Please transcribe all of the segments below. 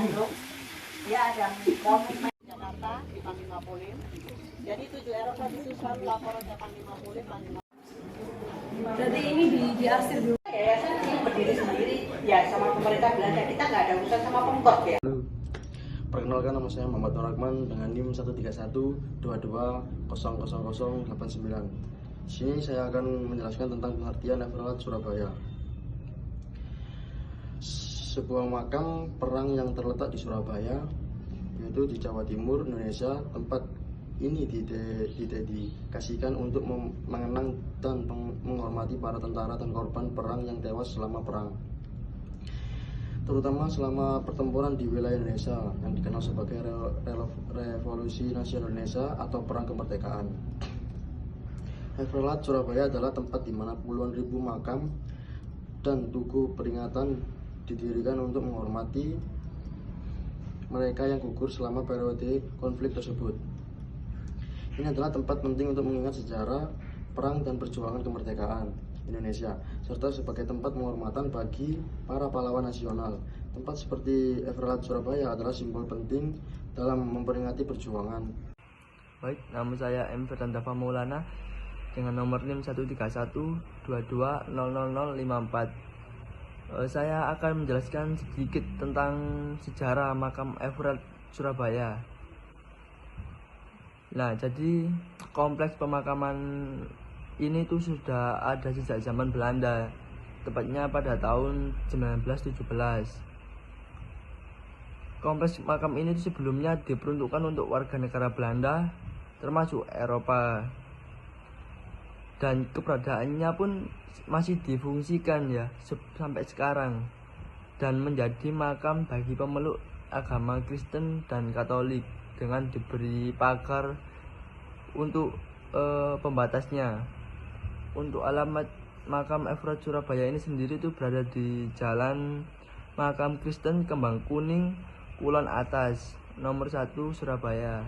Bandung. Dia ada komitmen Jakarta di Panglima Polim. Jadi 7 Eropa itu selalu laporan ke Panglima Polim. Berarti ini diarsir dulu. Yayasan sih berdiri sendiri ya sama pemerintah Belanda. Kita nggak ada urusan sama Pemkot ya. Perkenalkan, nama saya Muhammad Nur Rahman dengan NIM 13122000089. Di sini saya akan menjelaskan tentang pengertian Everlat Surabaya. Sebuah makam perang yang terletak di Surabaya, yaitu di Jawa Timur, Indonesia. Tempat ini didedikasikan untuk mengenang dan menghormati para tentara dan korban perang yang tewas selama perang, terutama selama pertempuran di wilayah Indonesia yang dikenal sebagai Revolusi Nasional Indonesia atau Perang Kemerdekaan. Everlat Surabaya adalah tempat di mana puluhan ribu makam dan tugu peringatan didirikan untuk menghormati mereka yang gugur selama periode konflik tersebut. Ini adalah tempat penting untuk mengingat sejarah perang dan perjuangan kemerdekaan Indonesia, serta sebagai tempat penghormatan bagi para pahlawan nasional. Tempat seperti Everlat Surabaya adalah simbol penting dalam memperingati perjuangan. Baik, nama saya M. Ferdandava Maulana dengan nomor NIM 13122000054. Saya akan menjelaskan sedikit tentang sejarah makam Everlat Surabaya. Nah, jadi kompleks pemakaman ini tuh sudah ada sejak zaman Belanda, tepatnya pada tahun 1917. Kompleks makam ini tuh sebelumnya diperuntukkan untuk warga negara Belanda, termasuk Eropa. Dan keberadaannya pun masih difungsikan ya sampai sekarang, dan menjadi makam bagi pemeluk agama Kristen dan Katolik dengan diberi pagar untuk pembatasnya. Untuk alamat makam Everlat Surabaya ini sendiri itu berada di Jalan Makam Kristen Kembang Kuning, Kulon Atas, nomor 1 Surabaya.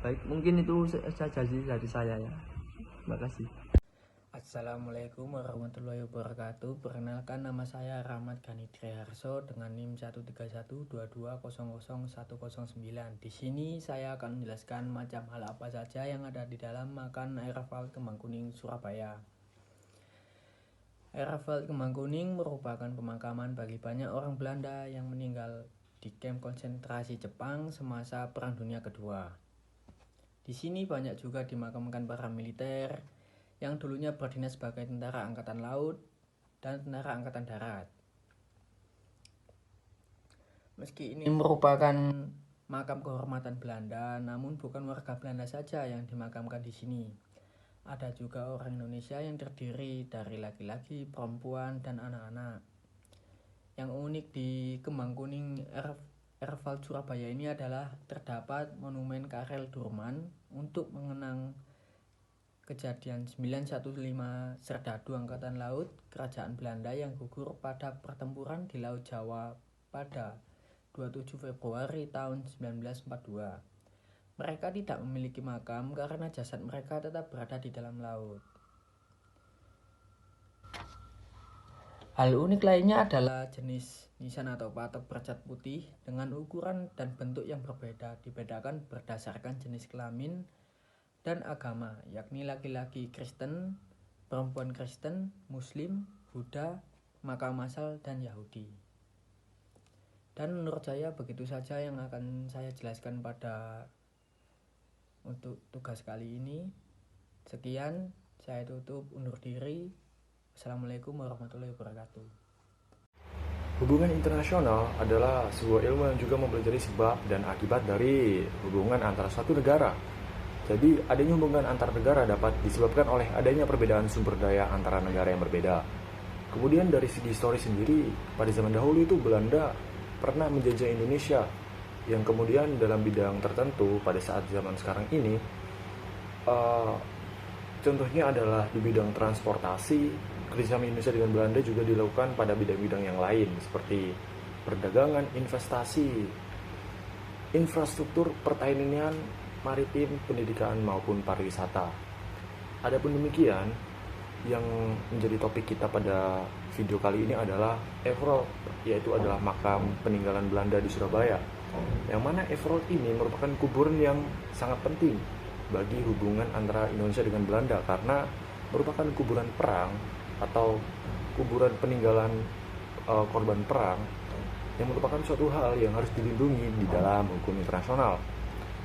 Baik, mungkin itu saja sih dari saya ya. Terima kasih. Assalamualaikum warahmatullahi wabarakatuh. Perkenalkan, nama saya Rahmat Gani Triharso dengan NIM 13122000109. Di sini saya akan menjelaskan macam hal apa saja yang ada di dalam makam Everlat Kembang Kuning Surabaya. Everlat Kembang Kuning merupakan pemakaman bagi banyak orang Belanda yang meninggal di kamp konsentrasi Jepang semasa Perang Dunia Kedua. Di sini banyak juga dimakamkan para militer yang dulunya berdinas sebagai tentara angkatan laut dan tentara angkatan darat. Meski ini merupakan makam kehormatan Belanda, namun bukan warga Belanda saja yang dimakamkan di sini. Ada juga orang Indonesia yang terdiri dari laki-laki, perempuan, dan anak-anak. Yang unik di Kembang Kuning Everlat Surabaya ini adalah terdapat monumen Karel Durman untuk mengenang kejadian 915 Serdadu Angkatan Laut Kerajaan Belanda yang gugur pada pertempuran di Laut Jawa pada 27 Februari tahun 1942. Mereka tidak memiliki makam karena jasad mereka tetap berada di dalam laut. Hal unik lainnya adalah jenis nisan atau patok bercat putih dengan ukuran dan bentuk yang berbeda, dibedakan berdasarkan jenis kelamin dan agama, yakni laki-laki Kristen, perempuan Kristen, Muslim, Buddha, makam masal, dan Yahudi. Dan menurut saya begitu saja yang akan saya jelaskan untuk tugas kali ini. Sekian, saya tutup, undur diri. Assalamualaikum warahmatullahi wabarakatuh. Hubungan internasional adalah sebuah ilmu yang juga mempelajari sebab dan akibat dari hubungan antara suatu negara. Jadi, adanya hubungan antar negara dapat disebabkan oleh adanya perbedaan sumber daya antara negara yang berbeda. Kemudian dari segi historis sendiri, pada zaman dahulu itu Belanda pernah menjajah Indonesia, yang kemudian dalam bidang tertentu pada saat zaman sekarang ini, contohnya adalah di bidang transportasi, kerjasama Indonesia dengan Belanda juga dilakukan pada bidang-bidang yang lain, seperti perdagangan, investasi, infrastruktur, pertanian, maritim, pendidikan, maupun pariwisata. Adapun demikian, yang menjadi topik kita pada video kali ini adalah Everald, yaitu adalah makam peninggalan Belanda di Surabaya. Yang mana Everald ini merupakan kuburan yang sangat penting bagi hubungan antara Indonesia dengan Belanda karena merupakan kuburan perang atau kuburan peninggalan korban perang yang merupakan suatu hal yang harus dilindungi di dalam hukum internasional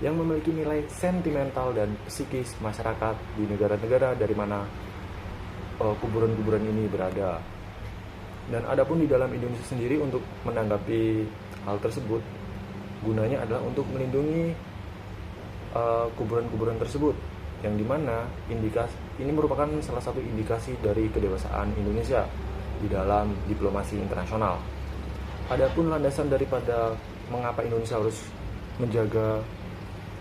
yang memiliki nilai sentimental dan psikis masyarakat di negara-negara dari mana kuburan-kuburan ini berada. Dan adapun di dalam Indonesia sendiri untuk menanggapi hal tersebut, gunanya adalah untuk melindungi kuburan-kuburan tersebut, yang dimana ini merupakan salah satu indikasi dari kedewasaan Indonesia di dalam diplomasi internasional. Adapun landasan daripada mengapa Indonesia harus menjaga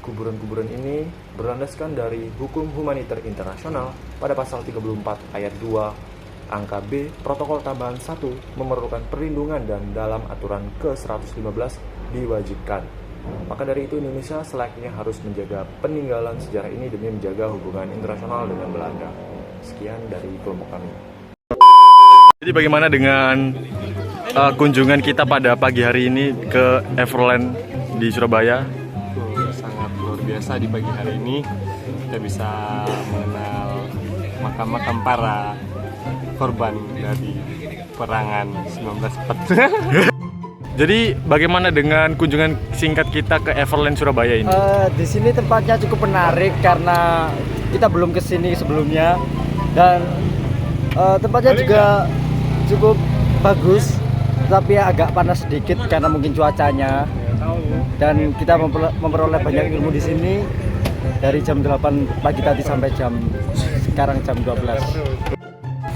kuburan-kuburan ini berlandaskan dari hukum humaniter internasional pada pasal 34 ayat 2 angka B protokol tambahan 1 memerlukan perlindungan dan dalam aturan ke-115 diwajibkan. Maka dari itu Indonesia selayaknya harus menjaga peninggalan sejarah ini demi menjaga hubungan internasional dengan Belanda. Sekian dari kelompok kami. Jadi bagaimana dengan kunjungan kita pada pagi hari ini ke Everland di Surabaya? Sangat luar biasa di pagi hari ini kita bisa mengenal makam-makam para korban dari perangan 1940. Jadi bagaimana dengan kunjungan singkat kita ke Everland Surabaya ini? Di sini tempatnya cukup menarik karena kita belum kesini sebelumnya dan tempatnya juga cukup bagus, tapi agak panas sedikit karena mungkin cuacanya. Dan kita memperoleh banyak ilmu di sini dari jam 8 pagi tadi sampai sekarang jam 12.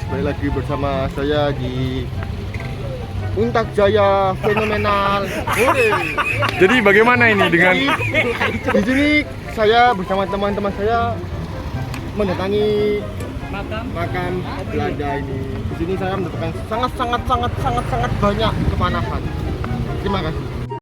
Kembali lagi bersama saya di Untak Jaya fenomenal. Jadi bagaimana ini dengan Di sini saya bersama teman-teman saya mendatangi makam Belanda ini. Di sini saya mendapatkan sangat banyak kepanasan. Terima kasih.